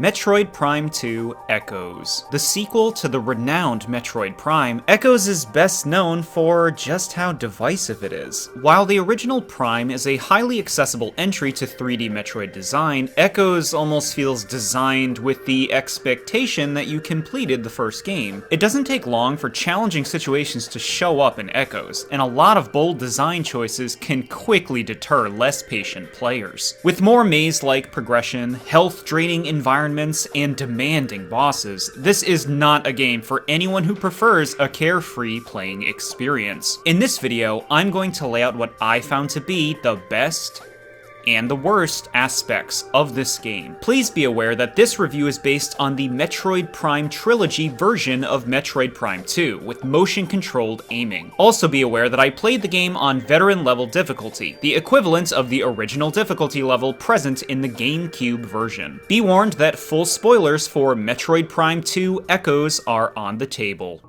Metroid Prime 2 Echoes. The sequel to the renowned Metroid Prime, Echoes is best known for just how divisive it is. While the original Prime is a highly accessible entry to 3D Metroid design, Echoes almost feels designed with the expectation that you completed the first game. It doesn't take long for challenging situations to show up in Echoes, and a lot of bold design choices can quickly deter less patient players. With more maze-like progression, health-draining environments, and demanding bosses, this is not a game for anyone who prefers a carefree playing experience. In this video, I'm going to lay out what I found to be the best and the worst aspects of this game. Please be aware that this review is based on the Metroid Prime Trilogy version of Metroid Prime 2, with motion-controlled aiming. Also be aware that I played the game on veteran level difficulty, the equivalent of the original difficulty level present in the GameCube version. Be warned that full spoilers for Metroid Prime 2 Echoes are on the table.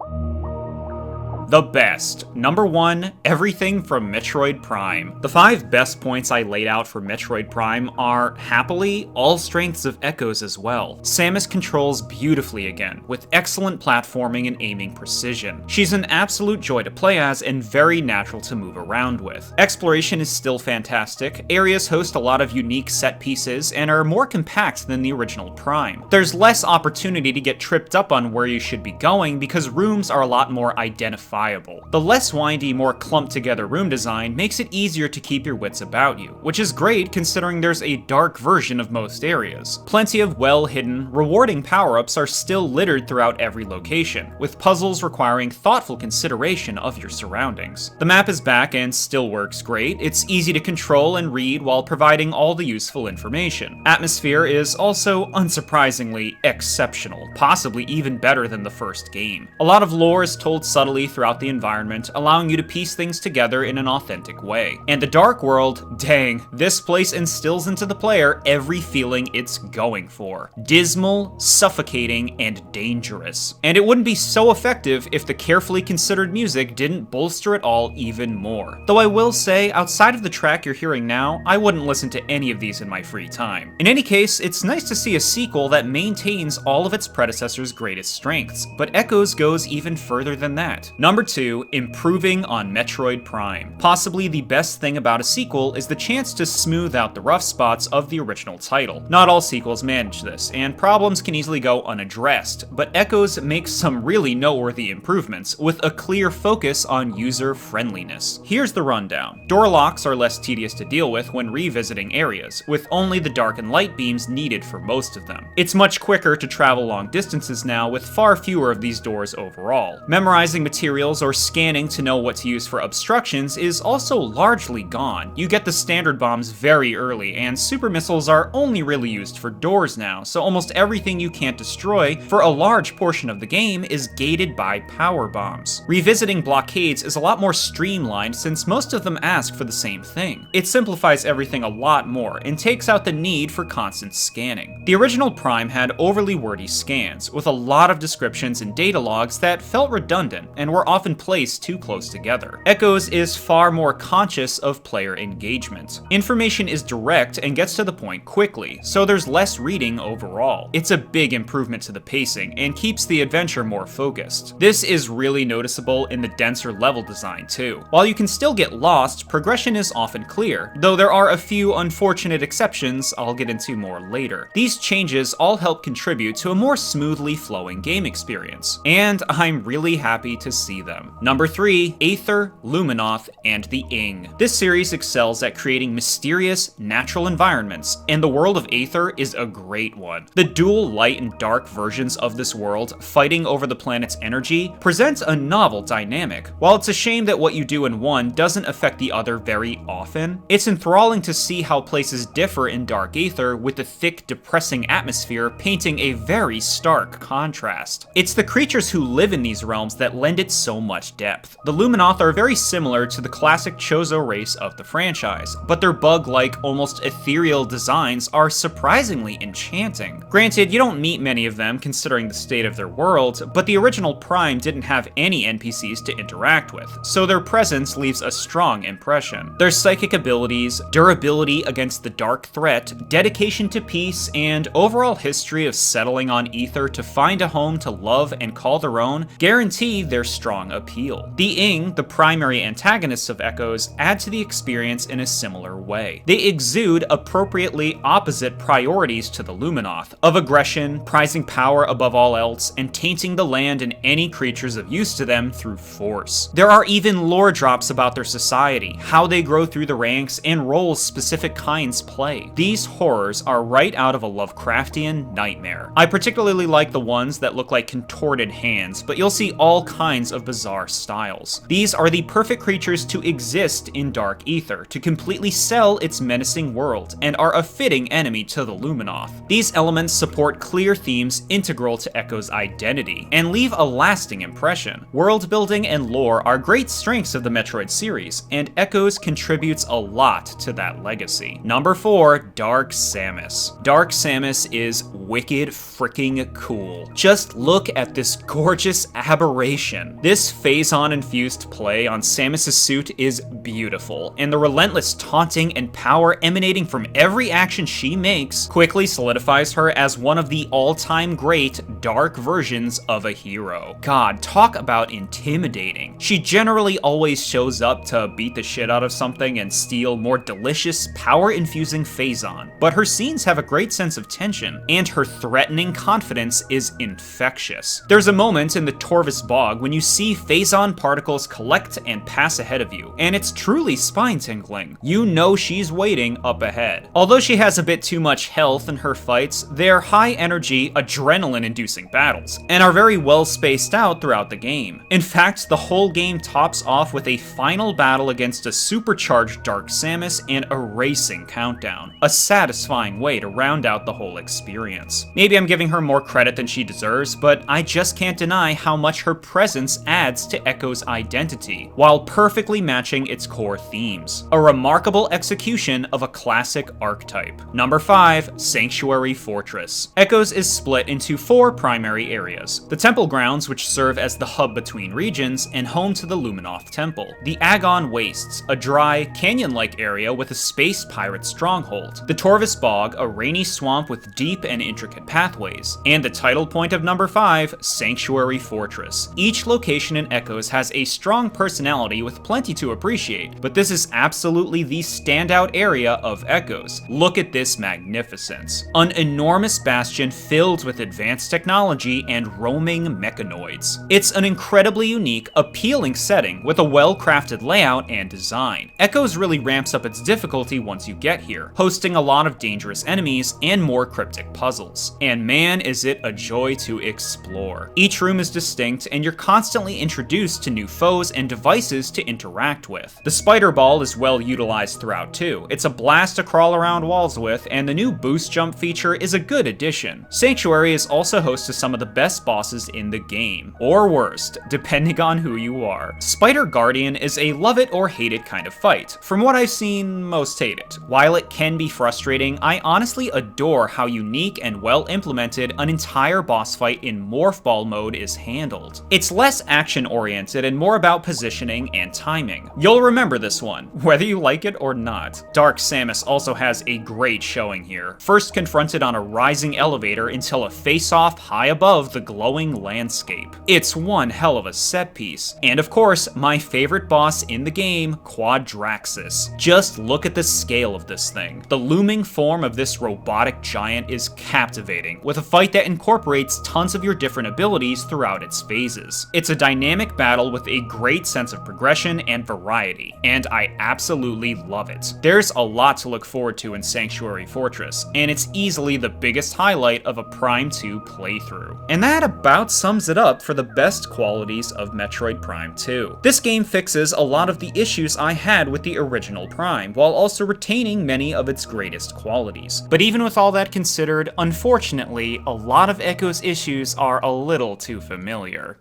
The best. Number 1, everything from Metroid Prime. The 5 best points I laid out for Metroid Prime are, happily, all strengths of Echoes as well. Samus controls beautifully again, with excellent platforming and aiming precision. She's an absolute joy to play as and very natural to move around with. Exploration is still fantastic, areas host a lot of unique set pieces and are more compact than the original Prime. There's less opportunity to get tripped up on where you should be going because rooms are a lot more identifiable. The less windy, more clumped together room design makes it easier to keep your wits about you, which is great considering there's a dark version of most areas. Plenty of well-hidden, rewarding power-ups are still littered throughout every location, with puzzles requiring thoughtful consideration of your surroundings. The map is back and still works great. It's easy to control and read while providing all the useful information. Atmosphere is also unsurprisingly exceptional, possibly even better than the first game. A lot of lore is told subtly throughout the environment, allowing you to piece things together in an authentic way. And the Dark World, dang, this place instills into the player every feeling it's going for. Dismal, suffocating, and dangerous. And it wouldn't be so effective if the carefully considered music didn't bolster it all even more. Though I will say, outside of the track you're hearing now, I wouldn't listen to any of these in my free time. In any case, it's nice to see a sequel that maintains all of its predecessor's greatest strengths, but Echoes goes even further than that. Number 2, improving on Metroid Prime. Possibly the best thing about a sequel is the chance to smooth out the rough spots of the original title. Not all sequels manage this, and problems can easily go unaddressed, but Echoes makes some really noteworthy improvements, with a clear focus on user-friendliness. Here's the rundown. Door locks are less tedious to deal with when revisiting areas, with only the dark and light beams needed for most of them. It's much quicker to travel long distances now, with far fewer of these doors overall. Memorizing materials or scanning to know what to use for obstructions is also largely gone. You get the standard bombs very early, and super missiles are only really used for doors now, so almost everything you can't destroy for a large portion of the game is gated by power bombs. Revisiting blockades is a lot more streamlined since most of them ask for the same thing. It simplifies everything a lot more and takes out the need for constant scanning. The original Prime had overly wordy scans, with a lot of descriptions and data logs that felt redundant and were often placed too close together. Echoes is far more conscious of player engagement. Information is direct and gets to the point quickly, so there's less reading overall. It's a big improvement to the pacing and keeps the adventure more focused. This is really noticeable in the denser level design too. While you can still get lost, progression is often clear, though there are a few unfortunate exceptions I'll get into more later. These changes all help contribute to a more smoothly flowing game experience, and I'm really happy to see them. Number 3, Aether, Luminoth, and the Ing. This series excels at creating mysterious, natural environments, and the world of Aether is a great one. The dual light and dark versions of this world, fighting over the planet's energy, presents a novel dynamic. While it's a shame that what you do in one doesn't affect the other very often, it's enthralling to see how places differ in Dark Aether, with the thick, depressing atmosphere painting a very stark contrast. It's the creatures who live in these realms that lend it so so much depth. The Luminoth are very similar to the classic Chozo race of the franchise, but their bug-like, almost ethereal designs are surprisingly enchanting. Granted, you don't meet many of them considering the state of their world, but the original Prime didn't have any NPCs to interact with, so their presence leaves a strong impression. Their psychic abilities, durability against the dark threat, dedication to peace, and overall history of settling on Ether to find a home to love and call their own guarantee their strong appeal. The Ing, the primary antagonists of Echoes, add to the experience in a similar way. They exude appropriately opposite priorities to the Luminoth, of aggression, prizing power above all else, and tainting the land and any creatures of use to them through force. There are even lore drops about their society, how they grow through the ranks, and roles specific kinds play. These horrors are right out of a Lovecraftian nightmare. I particularly like the ones that look like contorted hands, but you'll see all kinds of bizarre styles. These are the perfect creatures to exist in Dark Ether, to completely sell its menacing world, and are a fitting enemy to the Luminoth. These elements support clear themes integral to Echo's identity, and leave a lasting impression. World building and lore are great strengths of the Metroid series, and Echoes contributes a lot to that legacy. Number 4, Dark Samus. Dark Samus is wicked freaking cool. Just look at this gorgeous aberration. This Phazon-infused play on Samus's suit is beautiful, and the relentless taunting and power emanating from every action she makes quickly solidifies her as one of the all-time great dark versions of a hero. God, talk about intimidating. She generally always shows up to beat the shit out of something and steal more delicious, power-infusing Phazon, but her scenes have a great sense of tension, and her threatening confidence is infectious. There's a moment in the Torvus Bog when you see Phazon particles collect and pass ahead of you, and it's truly spine-tingling. You know she's waiting up ahead. Although she has a bit too much health in her fights, they're high-energy, adrenaline-inducing battles, and are very well spaced out throughout the game. In fact, the whole game tops off with a final battle against a supercharged Dark Samus and a racing countdown. A satisfying way to round out the whole experience. Maybe I'm giving her more credit than she deserves, but I just can't deny how much her presence adds to Echo's identity, while perfectly matching its core themes. A remarkable execution of a classic archetype. Number 5, Sanctuary Fortress. Echoes is split into 4 primary areas. The Temple Grounds, which serve as the hub between regions, and home to the Luminoth Temple. The Agon Wastes, a dry, canyon-like area with a space pirate stronghold. The Torvus Bog, a rainy swamp with deep and intricate pathways. And the title point of number 5, Sanctuary Fortress. Each location in Echoes has a strong personality with plenty to appreciate, but this is absolutely the standout area of Echoes. Look at this magnificence. An enormous bastion filled with advanced technology and roaming mechanoids. It's an incredibly unique, appealing setting with a well-crafted layout and design. Echoes really ramps up its difficulty once you get here, hosting a lot of dangerous enemies and more cryptic puzzles. And man, is it a joy to explore. Each room is distinct, and you're constantly introduced to new foes and devices to interact with. The spider ball is well utilized throughout too. It's a blast to crawl around walls with, and the new boost jump feature is a good addition. Sanctuary is also host to some of the best bosses in the game, or worst, depending on who you are. Spider Guardian is a love it or hate it kind of fight. From what I've seen, most hate it. While it can be frustrating, I honestly adore how unique and well implemented an entire boss fight in Morph Ball mode is handled. It's less action oriented and more about positioning and timing. You'll remember this one, whether you like it or not. Dark Samus also has a great showing here. First confronted on a rising elevator until a face-off high above the glowing landscape. It's one hell of a set piece. And of course, my favorite boss in the game, Quadraxis. Just look at the scale of this thing. The looming form of this robotic giant is captivating, with a fight that incorporates tons of your different abilities throughout its phases. It's a dynamic battle with a great sense of progression and variety, and I absolutely love it. There's a lot to look forward to in Sanctuary Fortress, and it's easily the biggest highlight of a Prime 2 playthrough. And that about sums it up for the best qualities of Metroid Prime 2. This game fixes a lot of the issues I had with the original Prime, while also retaining many of its greatest qualities. But even with all that considered, unfortunately, a lot of Echo's issues are a little too familiar.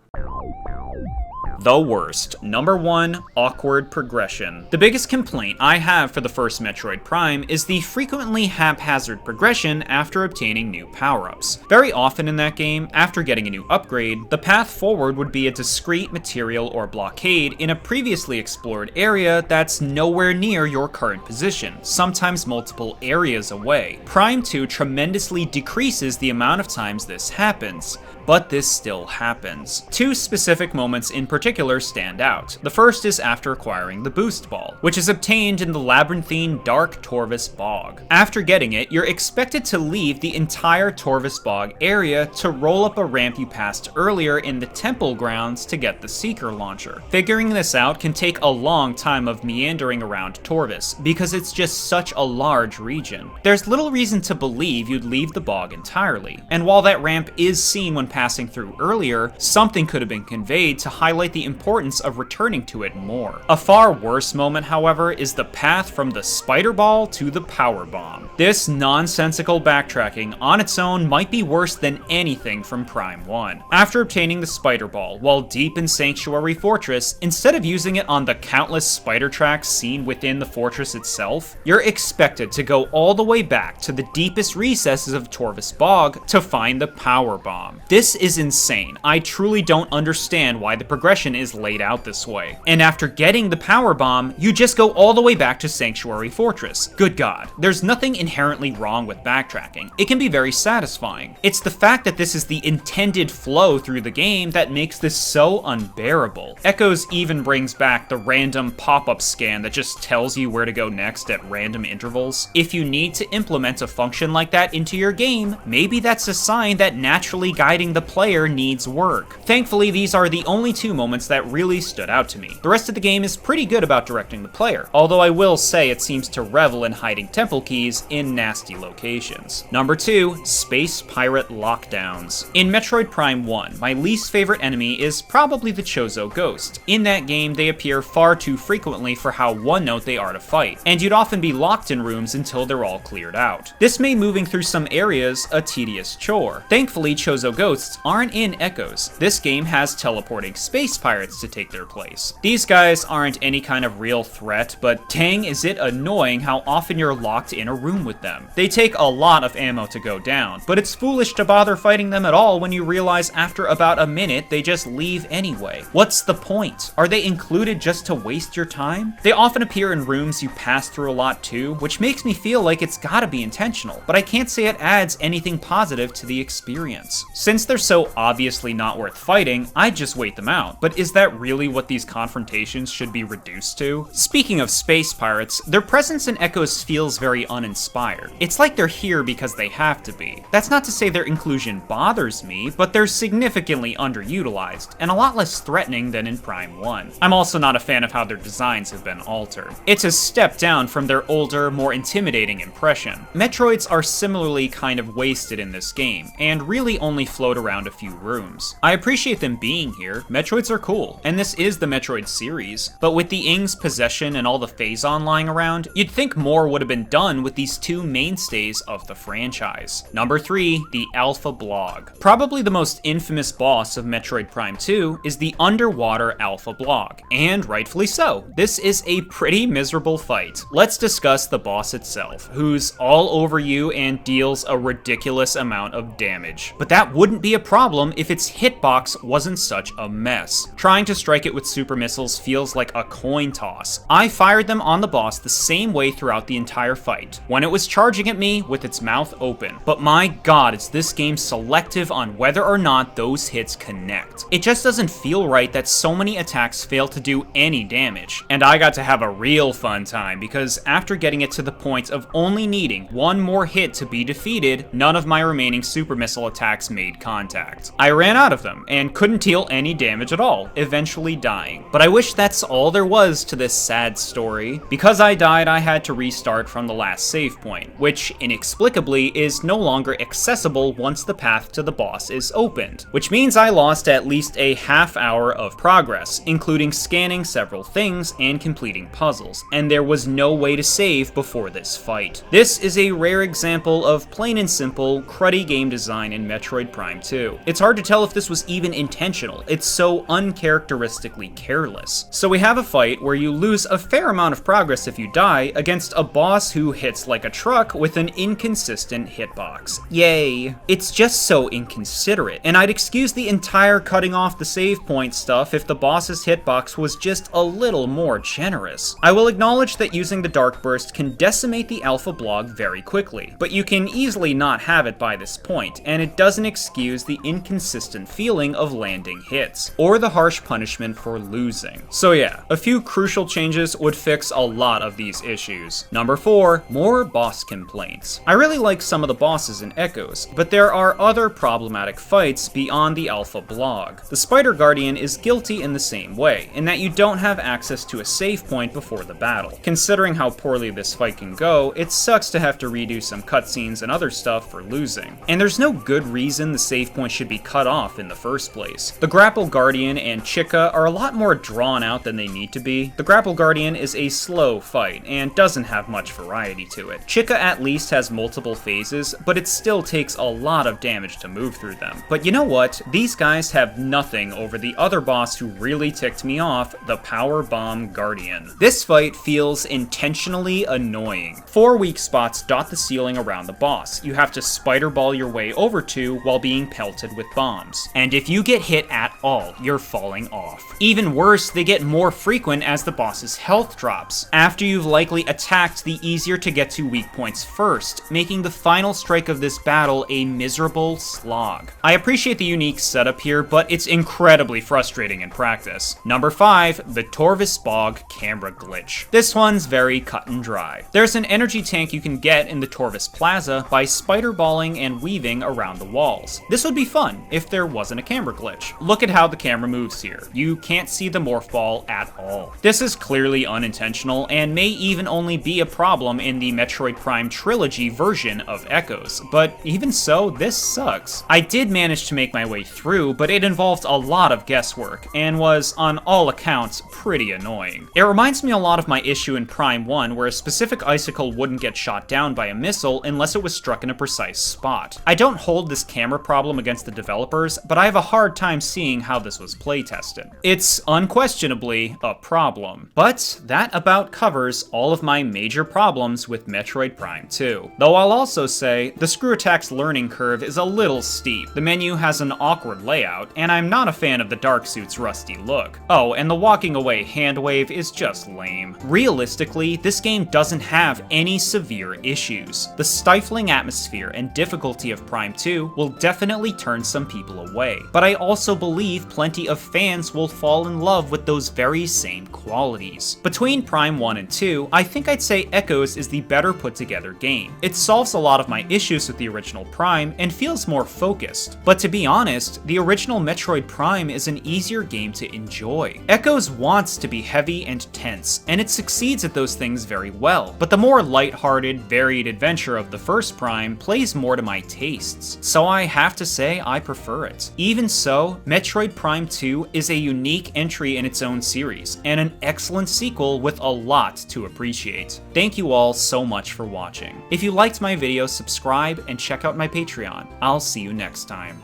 The worst. Number 1, awkward progression. The biggest complaint I have for the first Metroid Prime is the frequently haphazard progression after obtaining new power-ups. Very often in that game, after getting a new upgrade, the path forward would be a discrete material or blockade in a previously explored area that's nowhere near your current position, sometimes multiple areas away. Prime 2 tremendously decreases the amount of times this happens, but this still happens. Two specific moments in particular stand out. The first is after acquiring the boost ball, which is obtained in the labyrinthine Dark Torvus Bog. After getting it, you're expected to leave the entire Torvus Bog area to roll up a ramp you passed earlier in the temple grounds to get the Seeker launcher. Figuring this out can take a long time of meandering around Torvus, because it's just such a large region. There's little reason to believe you'd leave the bog entirely, and while that ramp is seen when passing through earlier, something could have been conveyed to highlight the importance of returning to it more. A far worse moment, however, is the path from the Spider Ball to the Power Bomb. This nonsensical backtracking on its own might be worse than anything from Prime 1. After obtaining the Spider Ball while deep in Sanctuary Fortress, instead of using it on the countless spider tracks seen within the fortress itself, you're expected to go all the way back to the deepest recesses of Torvus Bog to find the Power Bomb. This is insane. I truly don't understand why the progression is laid out this way. And after getting the Power Bomb, you just go all the way back to Sanctuary Fortress. Good God, there's nothing inherently wrong with backtracking. It can be very satisfying. It's the fact that this is the intended flow through the game that makes this so unbearable. Echoes even brings back the random pop-up scan that just tells you where to go next at random intervals. If you need to implement a function like that into your game, maybe that's a sign that naturally guiding the player needs work. Thankfully, these are the only two moments that really stood out to me. The rest of the game is pretty good about directing the player, although I will say it seems to revel in hiding temple keys in nasty locations. Number 2, Space Pirate Lockdowns. In Metroid Prime 1, my least favorite enemy is probably the Chozo Ghost. In that game, they appear far too frequently for how one-note they are to fight, and you'd often be locked in rooms until they're all cleared out. This made moving through some areas a tedious chore. Thankfully, Chozo Ghosts aren't in Echoes. This game has teleporting space pirates to take their place. These guys aren't any kind of real threat, but dang is it annoying how often you're locked in a room with them. They take a lot of ammo to go down, but it's foolish to bother fighting them at all when you realize after about a minute they just leave anyway. What's the point? Are they included just to waste your time? They often appear in rooms you pass through a lot too, which makes me feel like it's gotta be intentional, but I can't say it adds anything positive to the experience. Since they're so obviously not worth fighting, I'd just wait them out, but is that really what these confrontations should be reduced to? Speaking of space pirates, their presence in Echoes feels very uninspired. It's like they're here because they have to be. That's not to say their inclusion bothers me, but they're significantly underutilized, and a lot less threatening than in Prime 1. I'm also not a fan of how their designs have been altered. It's a step down from their older, more intimidating impression. Metroids are similarly kind of wasted in this game, and really only float around a few rooms. I appreciate them being here. Metroids are cool, and this is the Metroid series, but with the Ing's possession and all the Phazon lying around, you'd think more would have been done with these two mainstays of the franchise. Number 3, the Alpha Blog. Probably the most infamous boss of Metroid Prime 2 is the underwater Alpha Blog, and rightfully so. This is a pretty miserable fight. Let's discuss the boss itself, who's all over you and deals a ridiculous amount of damage. But that wouldn't be a problem if its hitbox wasn't such a mess. Trying to strike it with super missiles feels like a coin toss. I fired them on the boss the same way throughout the entire fight, when it was charging at me with its mouth open. But my god, is this game selective on whether or not those hits connect. It just doesn't feel right that so many attacks fail to do any damage. And I got to have a real fun time, because after getting it to the point of only needing one more hit to be defeated, none of my remaining super missile attacks made contact. I ran out of them, and couldn't deal any damage at all, eventually dying. But I wish that's all there was to this sad story. Because I died, I had to restart from the last save point, which inexplicably is no longer accessible once the path to the boss is opened, which means I lost at least a half hour of progress, including scanning several things and completing puzzles, and there was no way to save before this fight. This is a rare example of plain and simple, cruddy game design in Metroid Prime too. It's hard to tell if this was even intentional. It's so uncharacteristically careless. So we have a fight where you lose a fair amount of progress if you die against a boss who hits like a truck with an inconsistent hitbox. Yay. It's just so inconsiderate, and I'd excuse the entire cutting off the save point stuff if the boss's hitbox was just a little more generous. I will acknowledge that using the Dark Burst can decimate the alpha block very quickly, but you can easily not have it by this point, and it doesn't excuse the inconsistent feeling of landing hits, or the harsh punishment for losing. So yeah, a few crucial changes would fix a lot of these issues. Number 4, more boss complaints. I really like some of the bosses in Echoes, but there are other problematic fights beyond the alpha blog. The Spider Guardian is guilty in the same way, in that you don't have access to a save point before the battle. Considering how poorly this fight can go, it sucks to have to redo some cutscenes and other stuff for losing. And there's no good reason the save point should be cut off in the first place. The Grapple Guardian and Chica are a lot more drawn out than they need to be. The Grapple Guardian is a slow fight, and doesn't have much variety to it. Chica at least has multiple phases, but it still takes a lot of damage to move through them. But you know what? These guys have nothing over the other boss who really ticked me off, the Power Bomb Guardian. This fight feels intentionally annoying. 4 weak spots dot the ceiling around the boss. You have to spider ball your way over to while being pelted with bombs. And if you get hit at all, you're falling off. Even worse, they get more frequent as the boss's health drops, after you've likely attacked the easier to get to weak points first, making the final strike of this battle a miserable slog. I appreciate the unique setup here, but it's incredibly frustrating in practice. Number 5, the Torvis Bog camera glitch. This one's very cut and dry. There's an energy tank you can get in the Torvis Plaza by spider balling and weaving around the walls. This would be fun if there wasn't a camera glitch. Look at how the camera moves here. You can't see the morph ball at all. This is clearly unintentional and may even only be a problem in the Metroid Prime Trilogy version of Echoes, but even so, this sucks. I did manage to make my way through, but it involved a lot of guesswork and was, on all accounts, pretty annoying. It reminds me a lot of my issue in Prime 1, where a specific icicle wouldn't get shot down by a missile unless it was struck in a precise spot. I don't hold this camera problem against the developers, but I have a hard time seeing how this was playtested. It's unquestionably a problem. But that about covers all of my major problems with Metroid Prime 2. Though I'll also say, the Screw Attack's learning curve is a little steep. The menu has an awkward layout, and I'm not a fan of the Dark Suit's rusty look. Oh, and the walking away hand wave is just lame. Realistically, this game doesn't have any severe issues. The stifling atmosphere and difficulty of Prime 2 will definitely turn some people away, but I also believe plenty of fans will fall in love with those very same qualities. Between Prime 1 and 2, I think I'd say Echoes is the better put together game. It solves a lot of my issues with the original Prime and feels more focused. But to be honest, the original Metroid Prime is an easier game to enjoy. Echoes wants to be heavy and tense, and it succeeds at those things very well, but the more lighthearted, varied adventure of the first Prime plays more to my tastes, so I have to say I prefer it. Even so, Metroid Prime 2 is a unique entry in its own series, and an excellent sequel with a lot to appreciate. Thank you all so much for watching. If you liked my video, subscribe and check out my Patreon. I'll see you next time.